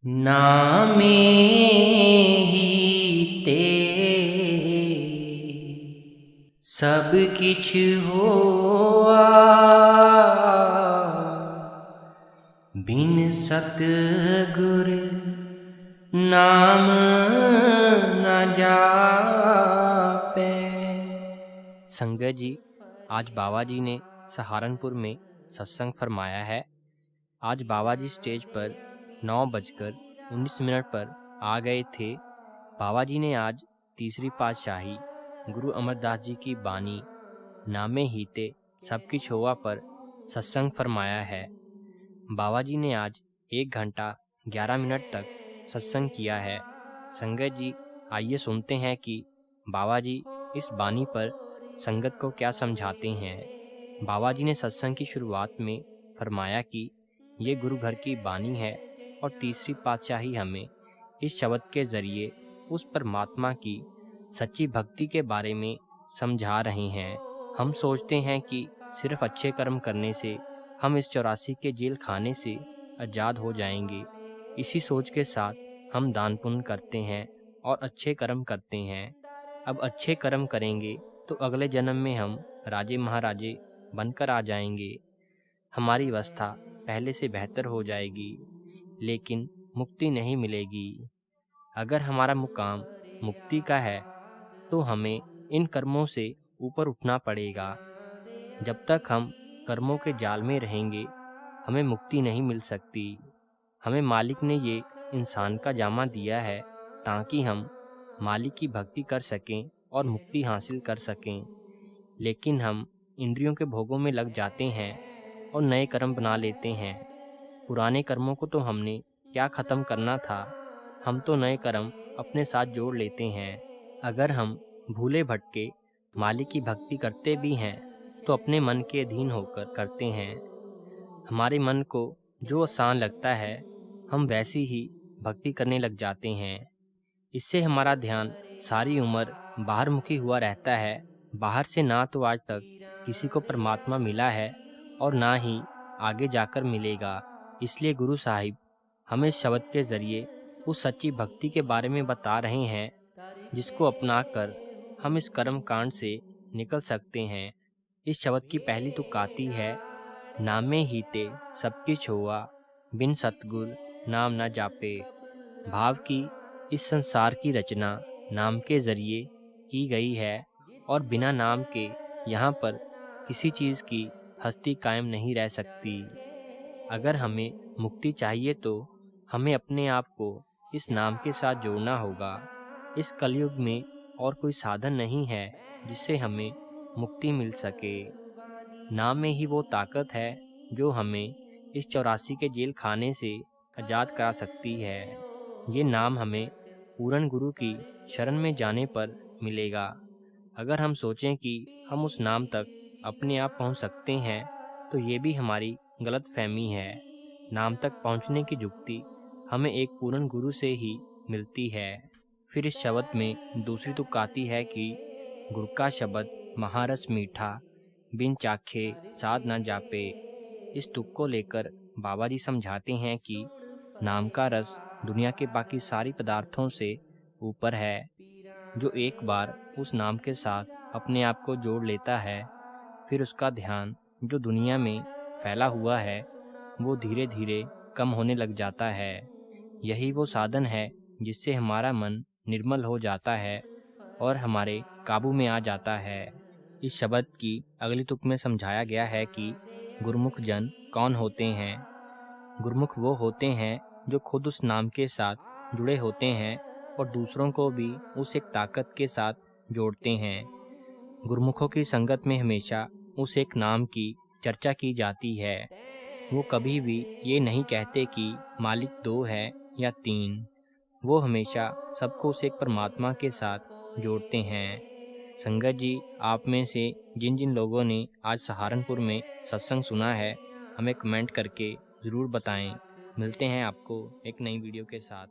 नामे ही ते सब किछ होआ, बिन सतगुर नाम न जापै। संगत जी, आज बाबा जी ने सहारनपुर में सत्संग फरमाया है। आज बाबा जी स्टेज पर 9:19 पर आ गए थे। बाबा जी ने आज तीसरी पातशाही गुरु अमरदास जी की बानी नामे हीते सब किछ होवा पर सत्संग फरमाया है। बाबा जी ने आज 1 घंटा 11 मिनट तक सत्संग किया है। संगत जी, आइए सुनते हैं कि बाबा जी इस बानी पर संगत को क्या समझाते हैं। बाबा जी ने सत्संग की शुरुआत में फरमाया कि ये गुरु घर की बानी है और तीसरी पातशाही हमें इस शब्द के जरिए उस परमात्मा की सच्ची भक्ति के बारे में समझा रहे हैं। हम सोचते हैं कि सिर्फ अच्छे कर्म करने से हम इस 84 के जेल खाने से आज़ाद हो जाएंगे। इसी सोच के साथ हम दान पुण्य करते हैं और अच्छे कर्म करते हैं। अब अच्छे कर्म करेंगे तो अगले जन्म में हम राजे महाराजे बनकर आ जाएंगे। हमारी अवस्था पहले से बेहतर हो जाएगी, लेकिन मुक्ति नहीं मिलेगी। अगर हमारा मुकाम मुक्ति का है तो हमें इन कर्मों से ऊपर उठना पड़ेगा। जब तक हम कर्मों के जाल में रहेंगे, हमें मुक्ति नहीं मिल सकती। हमें मालिक ने ये इंसान का जामा दिया है ताकि हम मालिक की भक्ति कर सकें और मुक्ति हासिल कर सकें। लेकिन हम इंद्रियों के भोगों में लग जाते हैं और नए कर्म बना लेते हैं। पुराने कर्मों को तो हमने क्या ख़त्म करना था, हम तो नए कर्म अपने साथ जोड़ लेते हैं। अगर हम भूले भटके मालिक की भक्ति करते भी हैं तो अपने मन के अधीन होकर करते हैं। हमारे मन को जो आसान लगता है हम वैसी ही भक्ति करने लग जाते हैं। इससे हमारा ध्यान सारी उम्र बाहरमुखी हुआ रहता है। बाहर से ना तो आज तक किसी को परमात्मा मिला है और ना ही आगे जाकर मिलेगा। इसलिए गुरु साहिब हमें इस शब्द के जरिए उस सच्ची भक्ति के बारे में बता रहे हैं, जिसको अपनाकर हम इस कर्म कांड से निकल सकते हैं। इस शब्द की पहली तुक आती है, नामे हीते सब किछ होआ, बिन सतगुर नाम न जापे। भाव की इस संसार की रचना नाम के जरिए की गई है और बिना नाम के यहाँ पर किसी चीज़ की हस्ती कायम नहीं रह सकती। अगर हमें मुक्ति चाहिए तो हमें अपने आप को इस नाम के साथ जोड़ना होगा। इस कलयुग में और कोई साधन नहीं है जिससे हमें मुक्ति मिल सके। नाम में ही वो ताकत है जो हमें इस 84 के जेल खाने से आज़ाद करा सकती है। ये नाम हमें पूर्ण गुरु की शरण में जाने पर मिलेगा। अगर हम सोचें कि हम उस नाम तक अपने आप पहुंच सकते हैं तो ये भी हमारी गलत फहमी है। नाम तक पहुंचने की जुक्ति हमें एक पूर्ण गुरु से ही मिलती है। फिर इस शब्द में दूसरी तुक आती है कि गुरु का शब्द महारस मीठा, बिन चाखे साध न जापे। इस तुक को लेकर बाबा जी समझाते हैं कि नाम का रस दुनिया के बाकी सारी पदार्थों से ऊपर है। जो एक बार उस नाम के साथ अपने आप को जोड़ लेता है, फिर उसका ध्यान जो दुनिया में फैला हुआ है वो धीरे धीरे कम होने लग जाता है। यही वो साधन है जिससे हमारा मन निर्मल हो जाता है और हमारे काबू में आ जाता है। इस शब्द की अगली तुक में समझाया गया है कि गुरमुख जन कौन होते हैं। गुरमुख वो होते हैं जो खुद उस नाम के साथ जुड़े होते हैं और दूसरों को भी उस एक ताकत के साथ जोड़ते हैं। गुरमुखों की संगत में हमेशा उस एक नाम की चर्चा की जाती है। वो कभी भी ये नहीं कहते कि मालिक 2 है या 3। वो हमेशा सबको उस एक परमात्मा के साथ जोड़ते हैं। संगत जी, आप में से जिन जिन लोगों ने आज सहारनपुर में सत्संग सुना है, हमें कमेंट करके ज़रूर बताएं। मिलते हैं आपको एक नई वीडियो के साथ।